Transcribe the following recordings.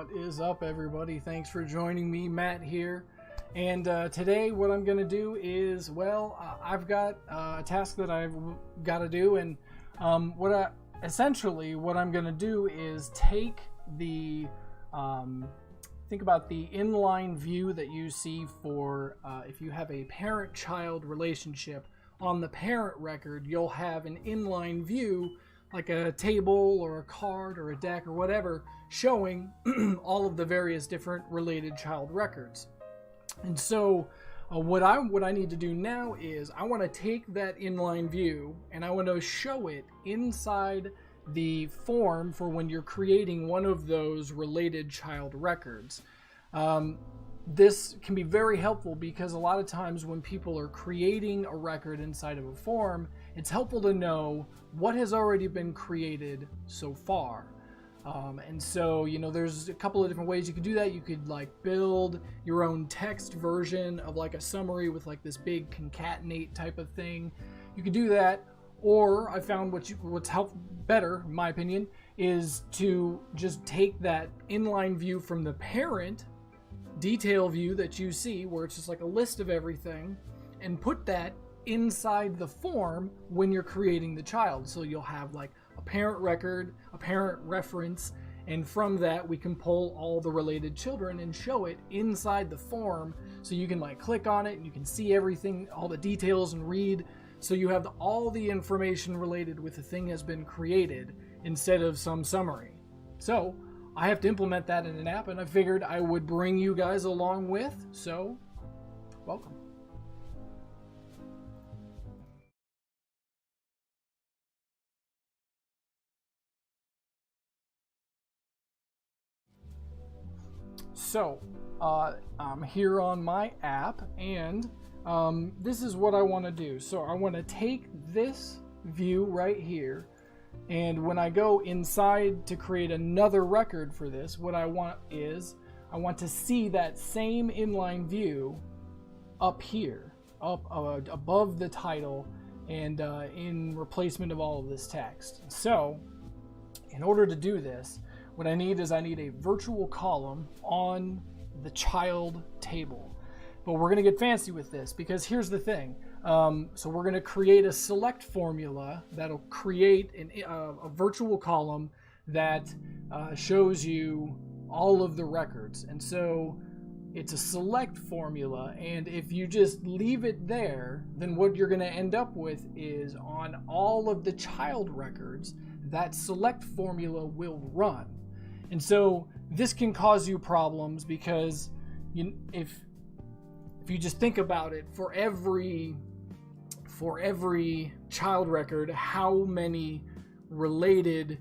What is up, everybody? Thanks for joining me, Matt here. And today what I'm going to do is, I've got a task that I've got to do, and essentially what I'm going to do is take the, think about the inline view that you see for if you have a parent-child relationship. On the parent record, you'll have an inline view, like a table or a card or a deck or whatever, showing all of the various different related child records. And so what I need to do now is I want to take that inline view and I want to show it inside the form for when you're creating one of those related child records. This can be very helpful because a lot of times when people are creating a record inside of a form, it's helpful to know what has already been created so far. And so, there's a couple of different ways you could do that. You could build your own text version of a summary with this big concatenate type of thing. You could do that, or I found what's helped better, in my opinion, is to just take that inline view from the parent detail view that you see, where it's just a list of everything, and put that inside the form when you're creating the child. So you'll have a parent record, a parent reference, and from that we can pull all the related children and show it inside the form, so you can click on it and you can see everything, all the details, and read. So you have all the information related with the thing has been created instead of some summary. So I have to implement that in an app, and I figured I would bring you guys along with, so welcome. So I'm here on my app, and this is what I want to do. So I want to take this view right here, and when I go inside to create another record for this, what I want to see that same inline view up here, up above the title, and in replacement of all of this text. So in order to do this, what I need a virtual column on the child table. But we're going to get fancy with this, because here's the thing. So we're going to create a select formula that'll create a virtual column that shows you all of the records. And so it's a select formula, and if you just leave it there, then what you're going to end up with is on all of the child records, that select formula will run. And so this can cause you problems, because if you just think about it, for every child record, how many related,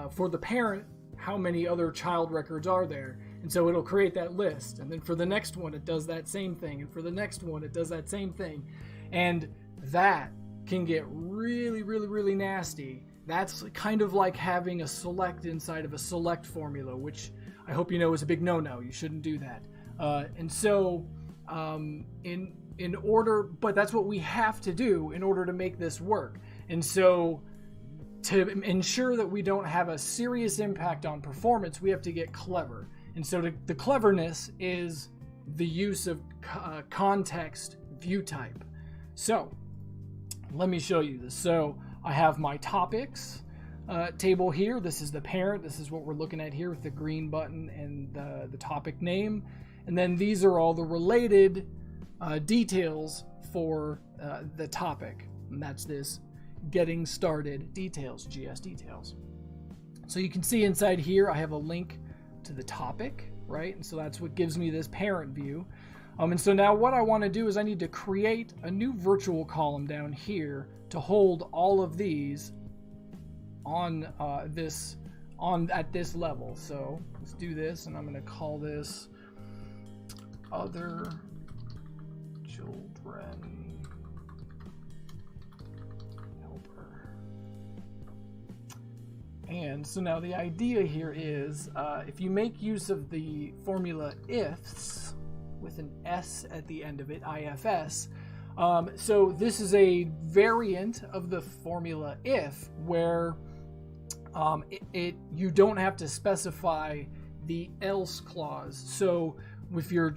for the parent, how many other child records are there? And so it'll create that list, and then for the next one it does that same thing, and for the next one it does that same thing, and that can get really, really, really nasty. That's kind of like having a select inside of a select formula, which I hope you know is a big no-no. You shouldn't do that. And so in order, but that's what we have to do in order to make this work. And so to ensure that we don't have a serious impact on performance, we have to get clever. And so the cleverness is the use of context view type. So let me show you this. So I have my topics table here. This is the parent. This is what we're looking at here with the green button and the topic name. And then these are all the related details for the topic. And that's this getting started details, GS details. So you can see inside here I have a link to the topic, right? And so that's what gives me this parent view. And so now what I want to do is I need to create a new virtual column down here to hold all of these on at this level. So let's do this, and I'm going to call this other children helper. And so now the idea here is if you make use of the formula ifs with an S at the end of it, IFS, so this is a variant of the formula if, where you don't have to specify the else clause. So if you're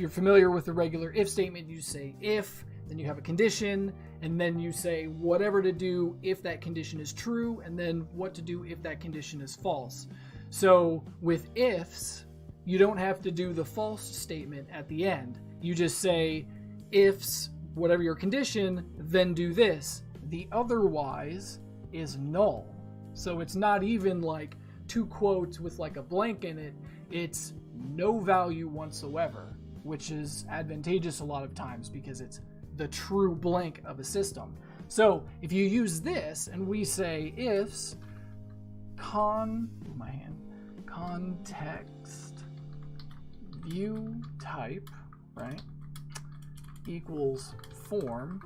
familiar with the regular if statement, you say if, then you have a condition, and then you say whatever to do if that condition is true, and then what to do if that condition is false. So with ifs, you don't have to do the false statement at the end. You just say ifs, whatever your condition, then do this. The otherwise is null. So it's not even like two quotes with like a blank in it. It's no value whatsoever, which is advantageous a lot of times because it's the true blank of a system. So if you use this and we say ifs context view type, right, equals form,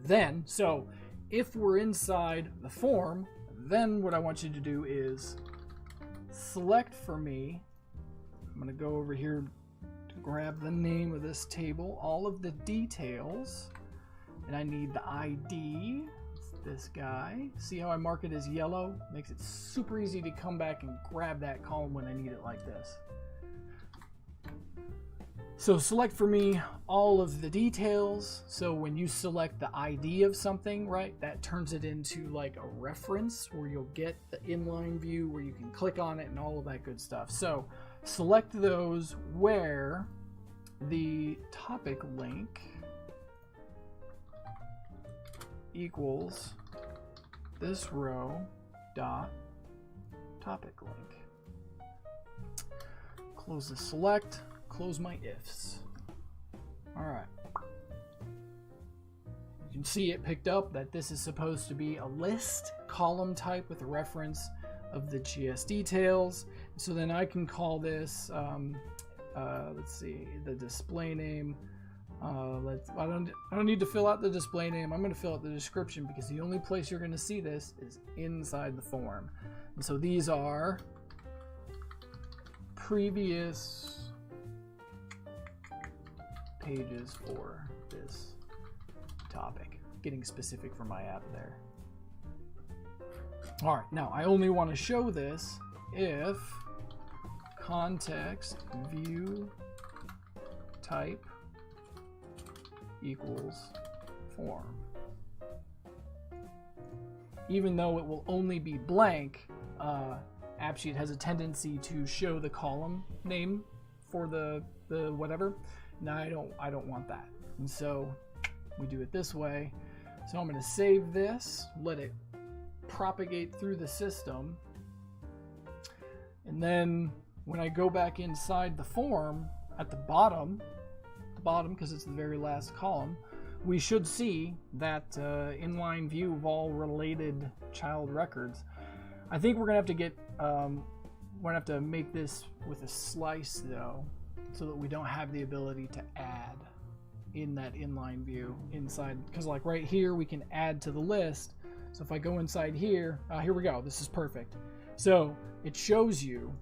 then, so if we're inside the form, then what I want you to do is select for me, I'm going to go over here to grab the name of this table, all of the details, and I need the ID, it's this guy. See how I mark it as yellow? Makes it super easy to come back and grab that column when I need it like this. So select for me all of the details. So when you select the ID of something, right, that turns it into like a reference where you'll get the inline view where you can click on it and all of that good stuff. So select those where the topic link equals this row dot topic link. Close the select. Close my ifs. All right. You can see it picked up that this is supposed to be a list column type with a reference of the GS details. So then I can call this, let's see, the display name. I don't need to fill out the display name. I'm going to fill out the description because the only place you're going to see this is inside the form. And so these are previous pages for this topic. Getting specific for my app there. All right, now I only want to show this if context view type equals form. Even though it will only be blank, AppSheet has a tendency to show the column name for the whatever. Now I don't want that, and so we do it this way. So I'm going to save this, let it propagate through the system, and then when I go back inside the form at the bottom because it's the very last column, we should see that inline view of all related child records. I think we're gonna have to get we're gonna have to make this with a slice though, so that we don't have the ability to add in that inline view inside, because like right here we can add to the list. So if I go inside here, here we go, this is perfect. So it shows you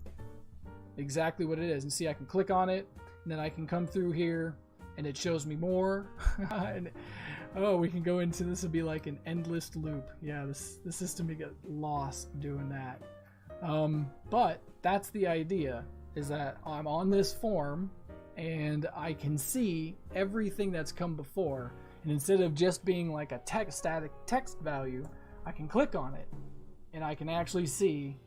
exactly what it is, and see I can click on it, and then I can come through here and it shows me more. And, oh, we can go into, this would be like an endless loop. Yeah, the system would get lost doing that. But that's the idea, is that I'm on this form and I can see everything that's come before, and instead of just being like a static text value, I can click on it and I can actually see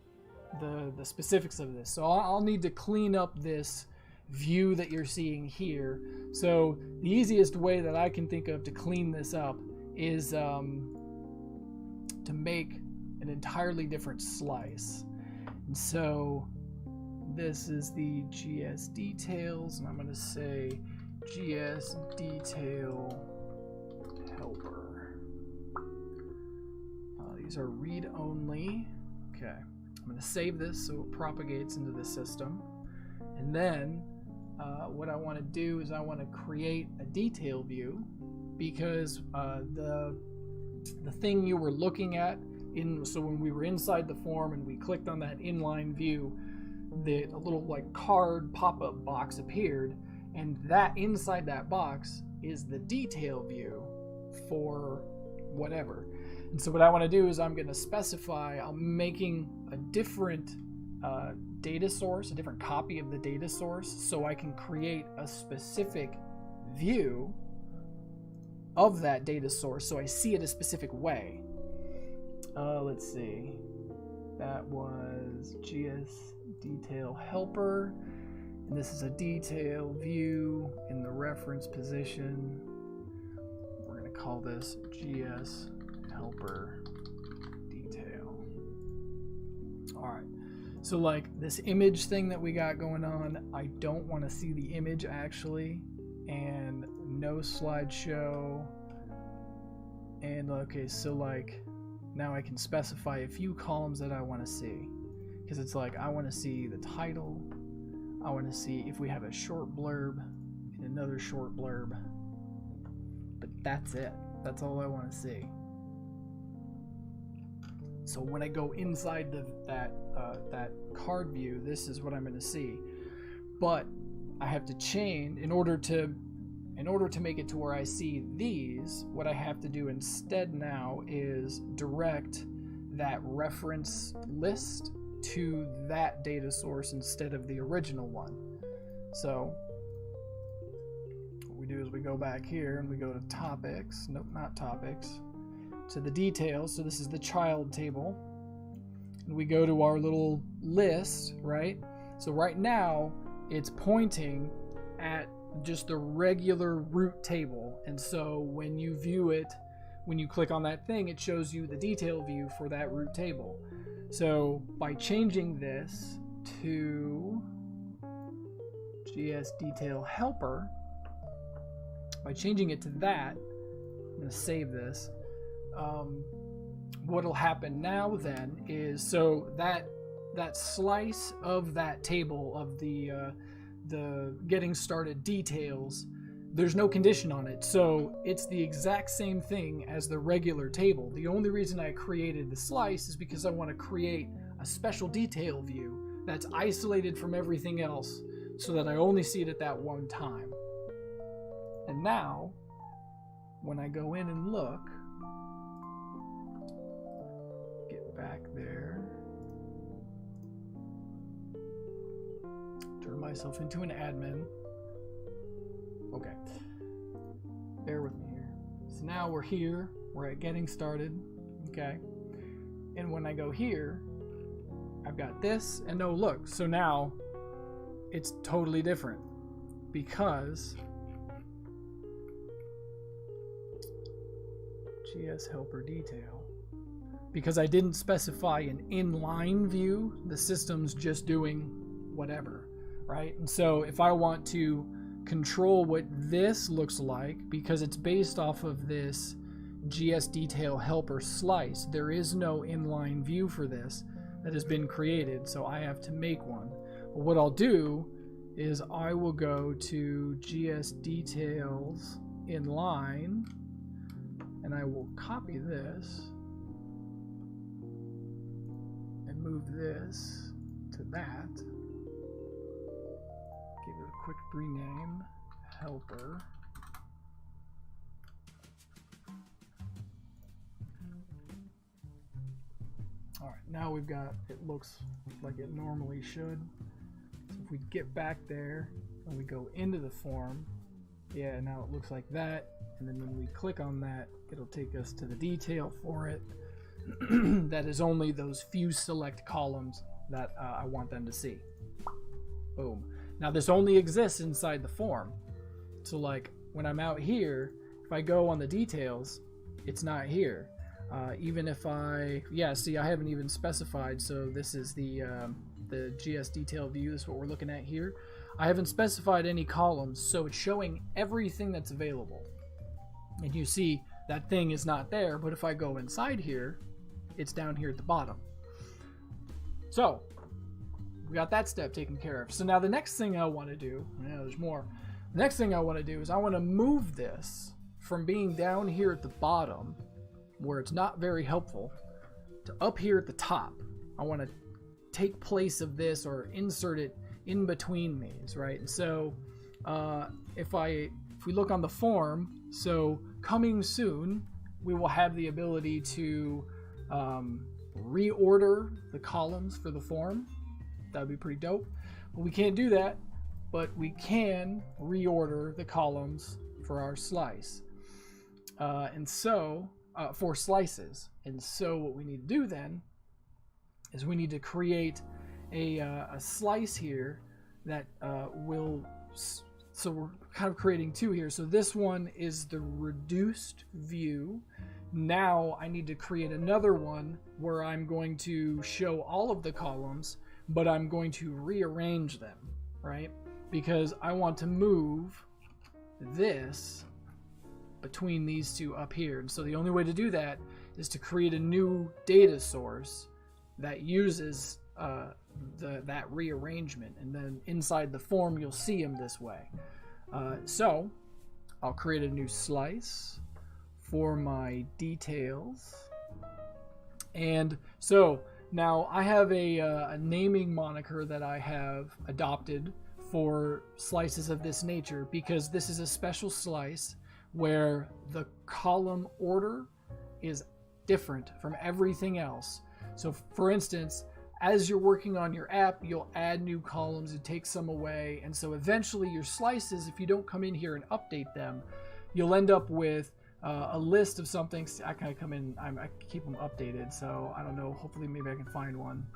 the specifics of this. So I'll need to clean up this view that you're seeing here. So the easiest way that I can think of to clean this up is to make an entirely different slice. And so this is the GS details, and I'm going to say GS detail helper. These are read only. Okay, I'm going to save this so it propagates into the system. And then what I want to do is I want to create a detail view, because the thing you were looking at so when we were inside the form and we clicked on that inline view, a little like card pop-up box appeared, and that inside that box is the detail view for whatever. And so what I want to do is I'm going to specify, I'm making a different data source, a different copy of the data source, so I can create a specific view of that data source so I see it a specific way. Let's see. That was GS detail helper. And this is a detail view in the reference position. We're going to call this GS helper detail. All right. So like this image thing that we got going on, I don't want to see the image actually. And no slideshow. And okay, so like now I can specify a few columns that I want to see. Because it's like I want to see the title. I want to see if we have a short blurb and another short blurb. But that's it. That's all I want to see. So when I go inside that card view, this is what I'm going to see. But I have to change in order to make it to where I see these. What I have to do instead now is direct that reference list to that data source instead of the original one. So what we do is we go back here and we go to topics. Nope, not topics. To the details. So this is the child table. And we go to our little list, right? So right now it's pointing at just the regular root table. And so when you view it, when you click on that thing, it shows you the detail view for that root table. So by changing this to GS detail helper, by changing it to that, I'm going to save this. What'll happen now then is, so that slice of that table of the getting started details, there's no condition on it, so it's the exact same thing as the regular table. The only reason I created the slice is because I want to create a special detail view that's isolated from everything else so that I only see it at that one time. And now when I go in and look, get back there, turn myself into an admin. Okay, bear with me here. So now we're here, we're at getting started, okay? And when I go here, I've got this, and no, look, so now it's totally different because GS helper detail. Because I didn't specify an inline view, the system's just doing whatever, right? And so if I want to control what this looks like, because it's based off of this GS detail helper slice, there is no inline view for this that has been created, so I have to make one. But what I'll do is I will go to GS details inline and I will copy this and move this to that. Give it a quick rename, helper. All right, now we've got, it looks like it normally should. So if we get back there and we go into the form, yeah, now it looks like that. And then when we click on that, it'll take us to the detail for it. That is only those few select columns that I want them to see. Boom. Now this only exists inside the form. So like when I'm out here, if I go on the details, it's not here. Even if I, yeah, see, I haven't even specified. So this is the GS detail view. This is what we're looking at here. I haven't specified any columns, so it's showing everything that's available. And you see that thing is not there, but if I go inside here, it's down here at the bottom. So we got that step taken care of. So now the next thing I want to do, yeah, there's more. The next thing I want to do is I want to move this from being down here at the bottom, where it's not very helpful, to up here at the top. I want to take place of this or insert it in between these, right? And so if we look on the form, so coming soon, we will have the ability to reorder the columns for the form. That would be pretty dope. But we can't do that, but we can reorder the columns for our slice. For slices. And so what we need to do then is we need to create a slice here that so we're kind of creating two here. So this one is the reduced view. Now I need to create another one where I'm going to show all of the columns, but I'm going to rearrange them, right? Because I want to move this between these two up here. And so the only way to do that is to create a new data source that uses that rearrangement, and then inside the form you'll see them this way. So I'll create a new slice for my details, and so now I have a naming moniker that I have adopted for slices of this nature, because this is a special slice where the column order is different from everything else. So for instance, as you're working on your app, you'll add new columns and take some away. And so eventually your slices, if you don't come in here and update them, you'll end up with a list of something. I kind of come in, I keep them updated. So I don't know, hopefully maybe I can find one.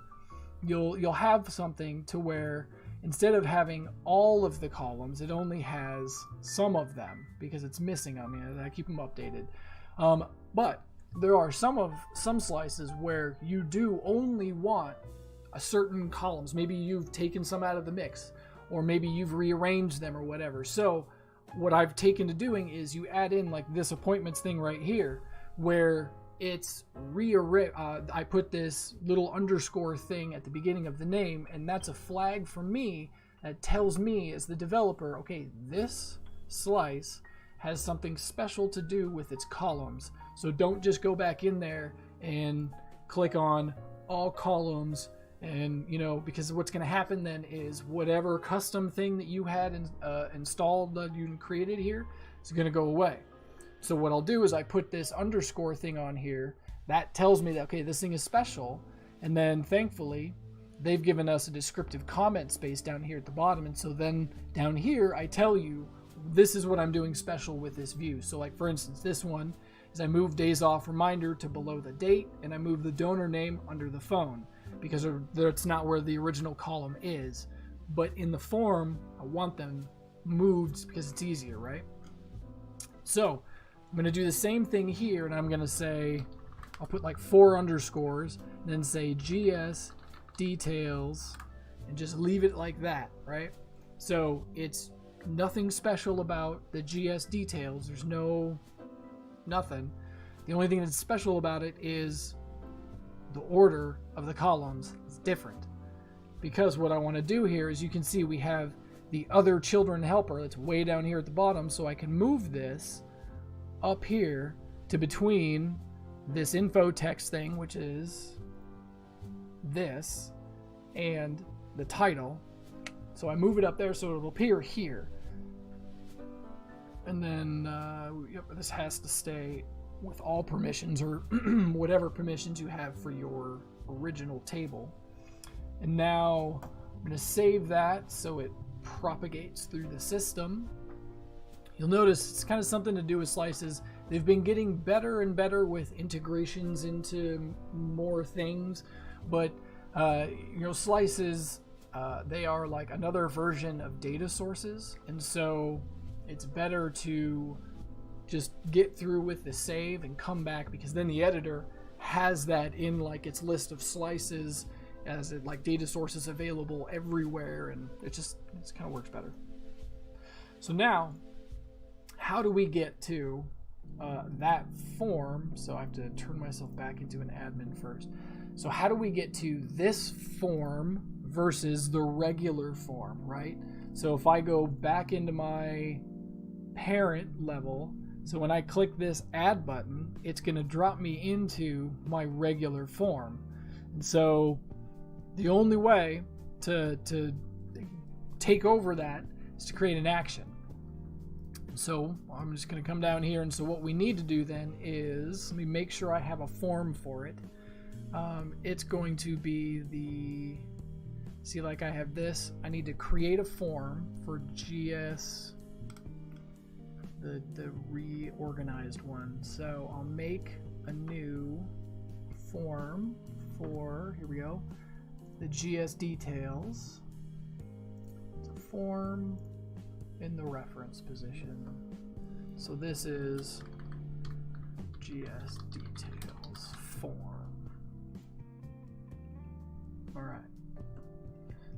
You'll have something to where instead of having all of the columns, it only has some of them because it's missing them. I keep them updated. But there are some slices where you do only want a certain columns. Maybe you've taken some out of the mix, or maybe you've rearranged them or whatever. So what I've taken to doing is you add in like this appointments thing right here, where it's I put this little underscore thing at the beginning of the name, and that's a flag for me that tells me as the developer, okay, this slice has something special to do with its columns. So don't just go back in there and click on all columns, and because what's going to happen then is whatever custom thing that you had installed that you created here is going to go away. So what I'll do is I put this underscore thing on here that tells me that, okay, this thing is special. And then thankfully they've given us a descriptive comment space down here at the bottom. And so then down here, I tell you, this is what I'm doing special with this view. So like for instance, this one is I move days off reminder to below the date, and I move the donor name under the phone because that's not where the original column is. But in the form, I want them moved because it's easier, right? So I'm going to do the same thing here, and I'm going to say, I'll put like 4 underscores, and then say GS details, and just leave it like that, right? So it's nothing special about the GS details. There's nothing. The only thing that's special about it is the order of the columns is different. Because what I want to do here is, you can see we have the other children helper that's way down here at the bottom, so I can move this up here to between this info text thing, which is this, and the title. So I move it up there so it'll appear here. And then this has to stay with all permissions, or whatever permissions you have for your original table. And now I'm going to save that so it propagates through the system. You'll notice it's kind of something to do with slices. They've been getting better and better with integrations into more things, but slices, they are like another version of data sources, and so it's better to just get through with the save and come back, because then the editor has that in like its list of slices as it like data sources available everywhere, and it kind of works better. So now, how do we get to that form? So I have to turn myself back into an admin first. So how do we get to this form versus the regular form, right? So if I go back into my parent level, so when I click this add button, it's going to drop me into my regular form. And so the only way to take over that is to create an action. So I'm just going to come down here, and so what we need to do then is, let me make sure I have a form for it. It's going to be the, see, like I have this, I need to create a form for GS, the reorganized one. So I'll make a new form for, here we go, the GS details. It's a form in the reference position. So this is GS details form. All right.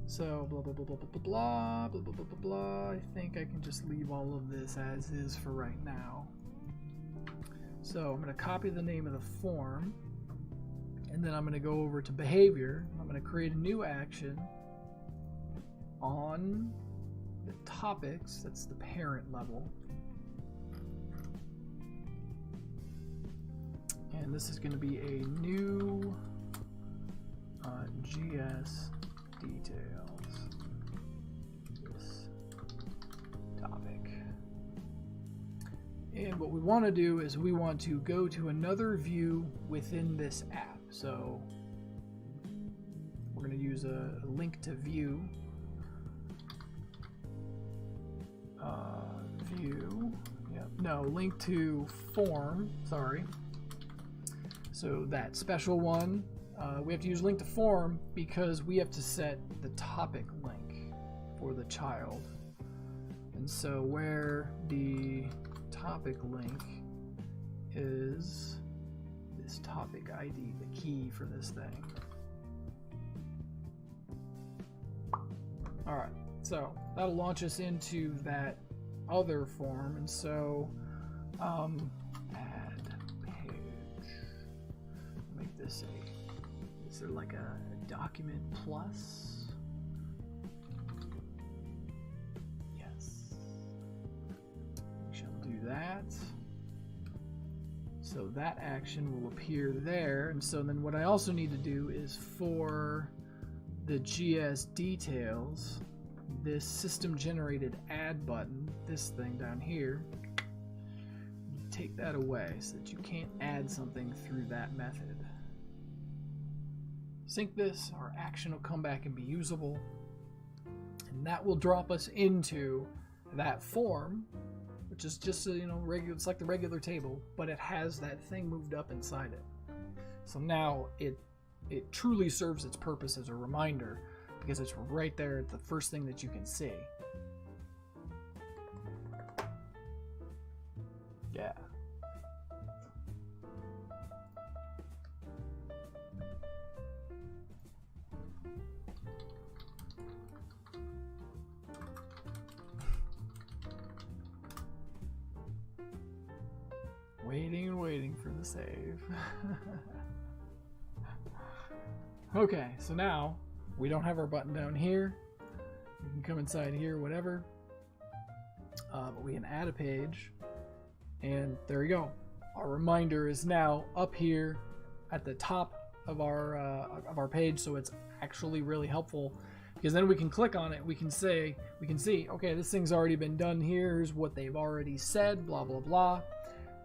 So blah blah blah blah blah blah blah blah blah blah blah. I think I can just leave all of this as is for right now. So I'm going to copy the name of the form, and then I'm going to go over to behavior. I'm going to create a new action on the topics. That's the parent level. And this is going to be a new GS details, this topic. And what we want to do is we want to go to another view within this app. So we're going to use a link to view. Link to form, sorry. So that special one, we have to use link to form because we have to set the topic link for the child. And so where the topic link is this topic ID, the key for this thing. All right, so that'll launch us into that other form. And so add page, make this is there like a document plus? Yes, we shall do that. So that action will appear there. And so then what I also need to do is for the GS details, this system generated add button, this thing down here, take that away so that you can't add something through that method. Sync this, our action will come back and be usable, and that will drop us into that form, which is just a, regular, it's like the regular table, but it has that thing moved up inside it. So now it truly serves its purpose as a reminder, because it's right there at the first thing that you can see. Yeah. Waiting and waiting for the save. Okay, so now we don't have our button down here. We can come inside here, whatever. But we can add a page, and there you go. Our reminder is now up here at the top of our page, so it's actually really helpful because then we can click on it. We can see, okay, this thing's already been done here. Here's what they've already said, blah blah blah.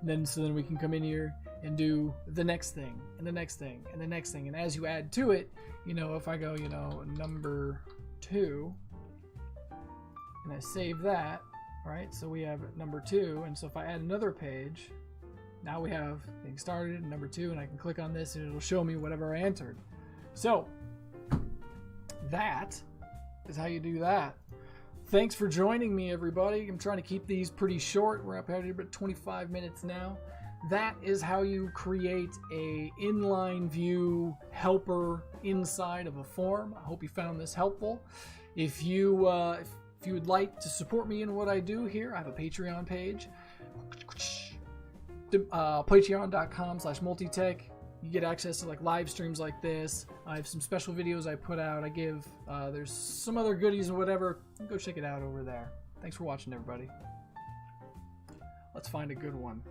And then we can come in here and do the next thing and the next thing and the next thing. And as you add to it, if I go, number 2, and I save that, right? So we have number 2, and so if I add another page, now we have getting started, number 2, and I can click on this and it'll show me whatever I entered. So that is how you do that. Thanks for joining me, everybody. I'm trying to keep these pretty short. We're up here about 25 minutes now. That is how you create a inline view helper inside of a form. I hope you found this helpful. If you would like to support me in what I do here, I have a Patreon page. Patreon.com/MultiTech. You get access to like live streams like this. I have some special videos I put out. I give, there's some other goodies and whatever. Go check it out over there. Thanks for watching, everybody. Let's find a good one.